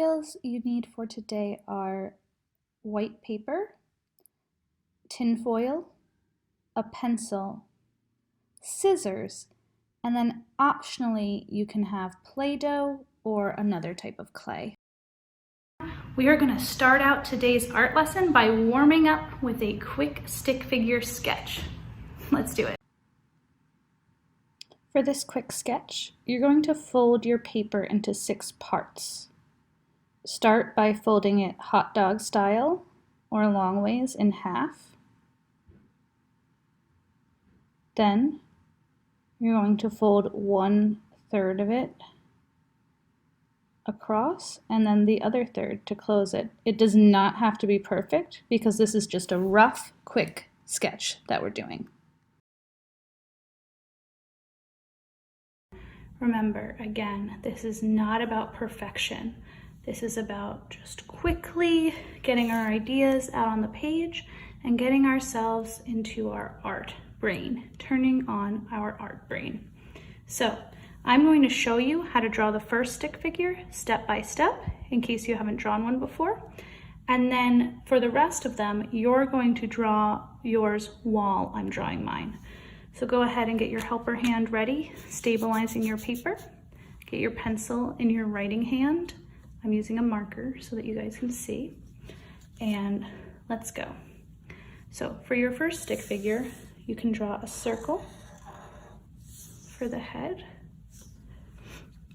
materials you need for today are white paper, tin foil, a pencil, scissors, and then optionally you can have Play-Doh or another type of clay. We are going to start out today's art lesson by warming up with a quick stick figure sketch. Let's do it. For this quick sketch, you're going to fold your paper into 6 parts. Start by folding it hot dog style or long ways in half. Then you're going to fold 1/3 of it across and then the other third to close it. It does not have to be perfect because this is just a rough, quick sketch that we're doing. Remember, again, this is not about perfection. This is about just quickly getting our ideas out on the page and getting ourselves into our art brain, turning on our art brain. So I'm going to show you how to draw the first stick figure step by step in case you haven't drawn one before. And then for the rest of them, you're going to draw yours while I'm drawing mine. So go ahead and get your helper hand ready, stabilizing your paper. Get your pencil in your writing hand. I'm using a marker so that you guys can see. And let's go. So for your first stick figure, you can draw a circle for the head.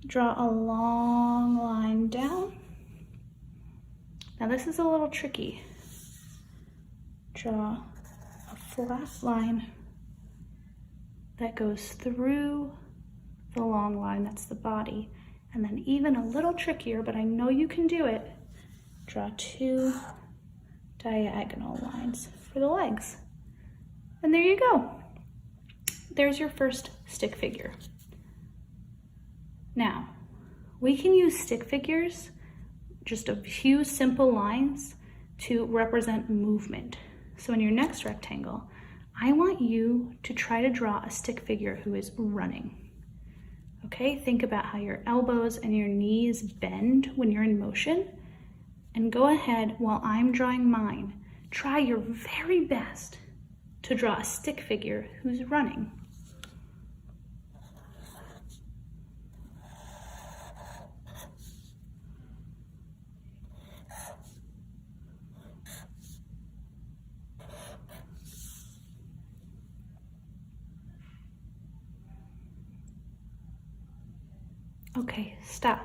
Draw a long line down. Now this is a little tricky. Draw a flat line that goes through the long line, that's the body. And then even a little trickier, but I know you can do it, draw 2 diagonal lines for the legs. And there you go. There's your first stick figure. Now, we can use stick figures, just a few simple lines, to represent movement. So in your next rectangle, I want you to try to draw a stick figure who is running. Okay, think about how your elbows and your knees bend when you're in motion. And go ahead, while I'm drawing mine, try your very best to draw a stick figure who's running. Okay, stop.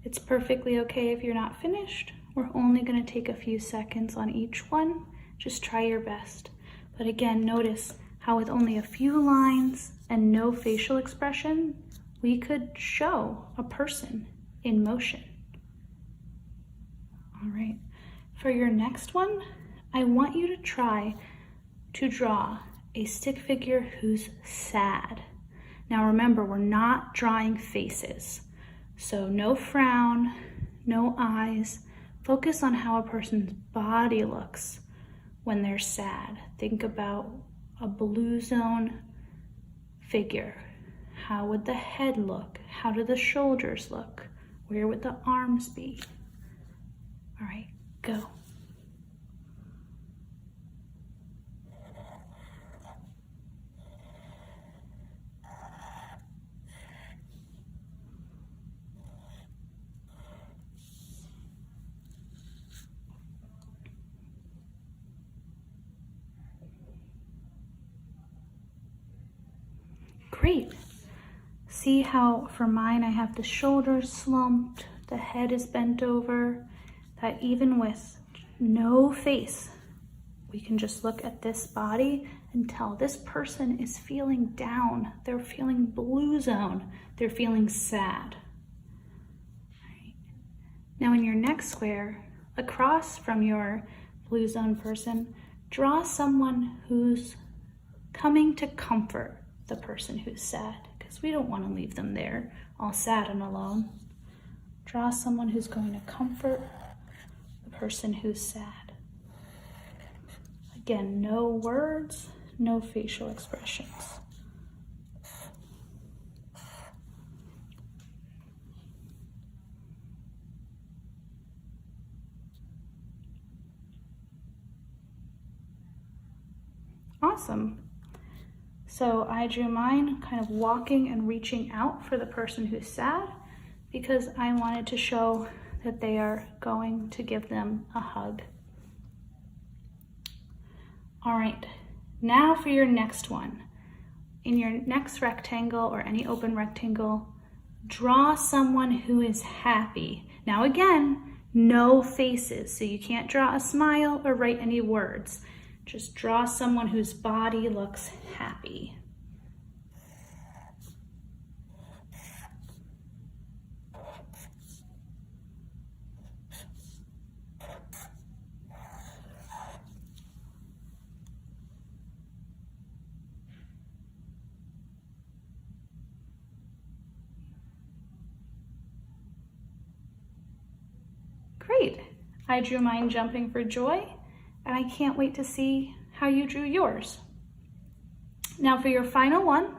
It's perfectly okay if you're not finished. We're only going to take a few seconds on each one. Just try your best. But again, notice how with only a few lines and no facial expression, we could show a person in motion. All right, for your next one, I want you to try to draw a stick figure who's sad. Now remember, we're not drawing faces. So no frown, no eyes. Focus on how a person's body looks when they're sad. Think about a blue zone figure. How would the head look? How do the shoulders look? Where would the arms be? All right, go. Great. See how for mine I have the shoulders slumped, the head is bent over, that even with no face, we can just look at this body and tell this person is feeling down, they're feeling blue zone, they're feeling sad. Right. Now in your next square, across from your blue zone person, draw someone who's coming to comfort the person who's sad, because we don't want to leave them there all sad and alone. Draw someone who's going to comfort the person who's sad. Again, no words, no facial expressions. Awesome. So I drew mine kind of walking and reaching out for the person who's sad because I wanted to show that they are going to give them a hug. All right, now for your next one. In your next rectangle or any open rectangle, draw someone who is happy. Now again, no faces, so you can't draw a smile or write any words. Just draw someone whose body looks happy. Great. I drew mine jumping for joy, and I can't wait to see how you drew yours. Now for your final one,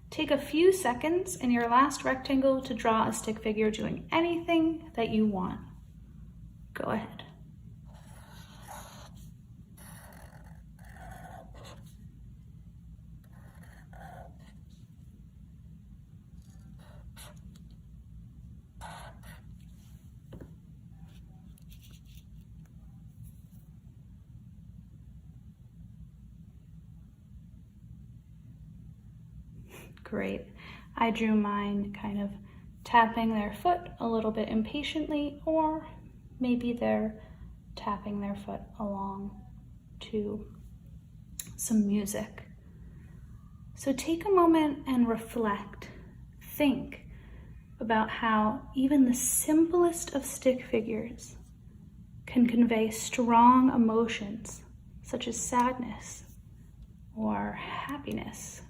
take a few seconds in your last rectangle to draw a stick figure doing anything that you want. Go ahead. Great. I drew mine kind of tapping their foot a little bit impatiently, or maybe they're tapping their foot along to some music. So take a moment and reflect. Think about how even the simplest of stick figures can convey strong emotions such as sadness or happiness,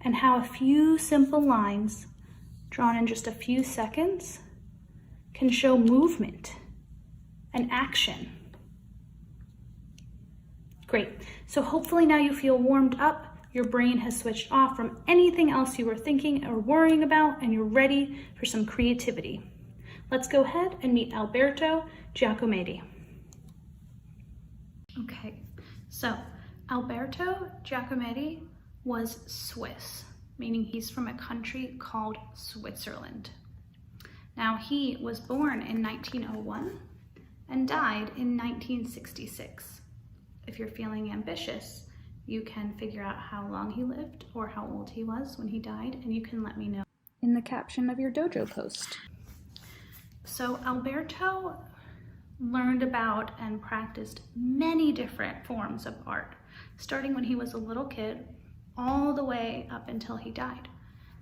and how a few simple lines drawn in just a few seconds can show movement and action. Great. So hopefully now you feel warmed up, your brain has switched off from anything else you were thinking or worrying about, and you're ready for some creativity. Let's go ahead and meet Alberto Giacometti. Okay, so Alberto Giacometti was Swiss, meaning he's from a country called Switzerland. Now he was born in 1901 and died in 1966. If you're feeling ambitious, you can figure out how long he lived or how old he was when he died, and you can let me know in the caption of your dojo post. So Alberto learned about and practiced many different forms of art, starting when he was a little kid all the way up until he died.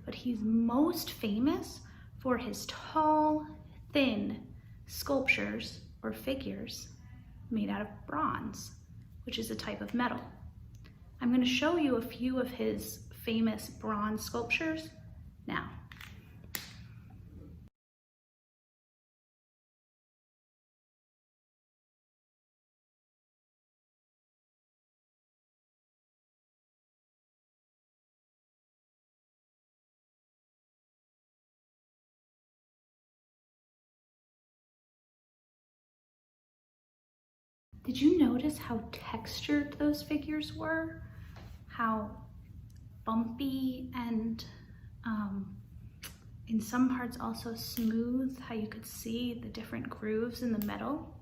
But he's most famous for his tall, thin sculptures or figures made out of bronze, which is a type of metal. I'm going to show you a few of his famous bronze sculptures now. Did you notice how textured those figures were? How bumpy and in some parts also smooth, how you could see the different grooves in the metal?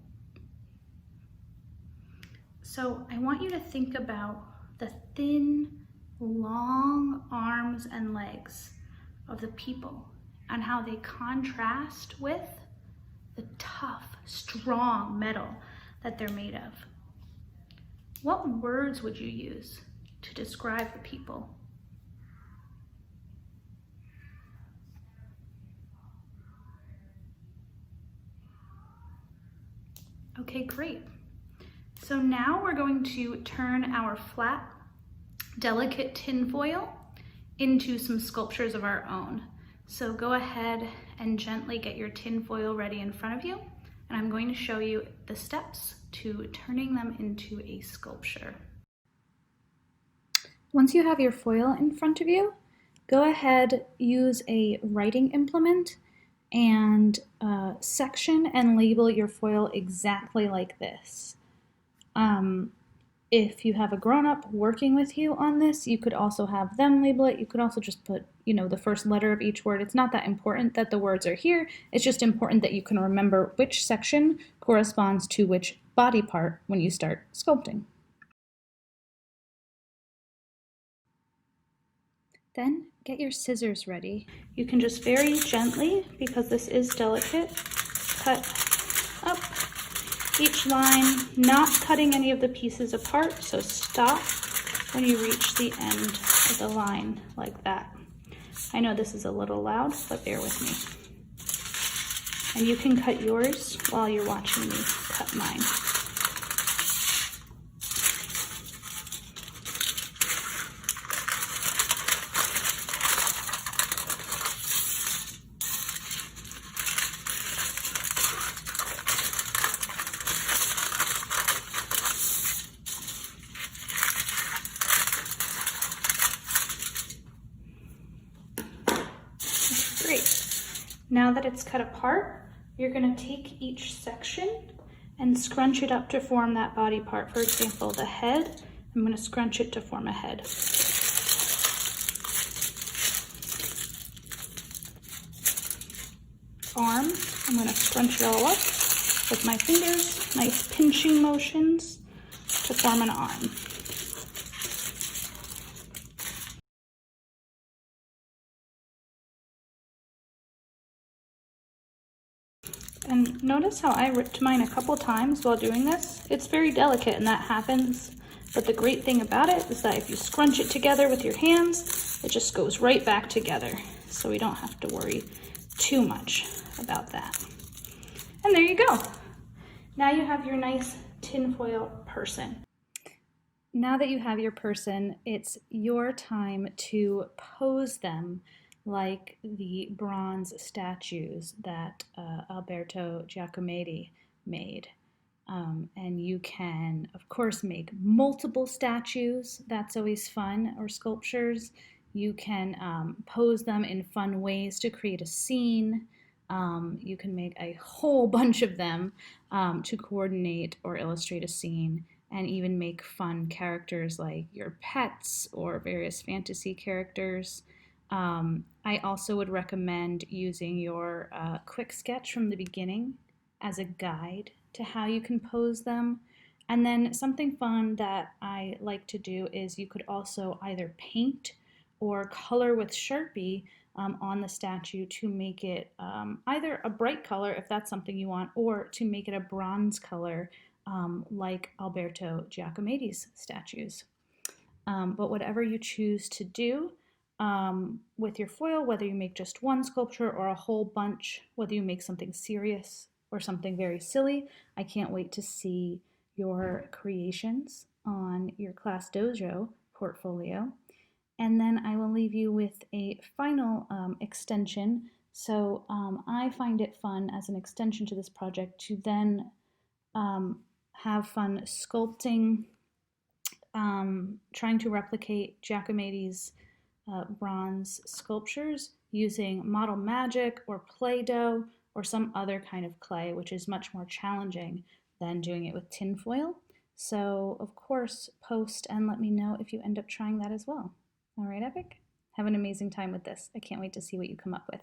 So I want you to think about the thin, long arms and legs of the people and how they contrast with the tough, strong metal that they're made of. What words would you use to describe the people? Okay, great. So now we're going to turn our flat, delicate tin foil into some sculptures of our own. So go ahead and gently get your tin foil ready in front of you, and I'm going to show you the steps to turning them into a sculpture. Once you have your foil in front of you, go ahead, use a writing implement and section and label your foil exactly like this. If you have a grown-up working with you on this, you could also have them label it. You could also just put, the first letter of each word. It's not that important that the words are here. It's just important that you can remember which section corresponds to which body part when you start sculpting. Then get your scissors ready. You can just very gently, because this is delicate, cut up each line, not cutting any of the pieces apart, so stop when you reach the end of the line like that. I know this is a little loud, but bear with me. And you can cut yours while you're watching me cut mine. Great. Now that it's cut apart, you're going to take each section and scrunch it up to form that body part. For example, the head, I'm going to scrunch it to form a head. Arm, I'm going to scrunch it all up with my fingers, nice pinching motions to form an arm. And notice how I ripped mine a couple times while doing this. It's very delicate and that happens, but the great thing about it is that if you scrunch it together with your hands, it just goes right back together. So we don't have to worry too much about that. And there you go. Now you have your nice tinfoil person. Now that you have your person, it's your time to pose them like the bronze statues that Alberto Giacometti made. And you can, of course, make multiple statues. That's always fun, or sculptures. You can pose them in fun ways to create a scene. You can make a whole bunch of them to coordinate or illustrate a scene, and even make fun characters like your pets or various fantasy characters. I also would recommend using your quick sketch from the beginning as a guide to how you can pose them. And then something fun that I like to do is you could also either paint or color with Sharpie on the statue to make it either a bright color if that's something you want, or to make it a bronze color like Alberto Giacometti's statues. But whatever you choose to do with your foil, whether you make just one sculpture or a whole bunch, whether you make something serious or something very silly, I can't wait to see your creations on your Class Dojo portfolio. And then I will leave you with a final extension. So I find it fun as an extension to this project to then have fun sculpting, trying to replicate Giacometti's bronze sculptures using model magic or Play-Doh or some other kind of clay, which is much more challenging than doing it with tinfoil. So of course, post and let me know if you end up trying that as well. All right, Epic? Have an amazing time with this. I can't wait to see what you come up with.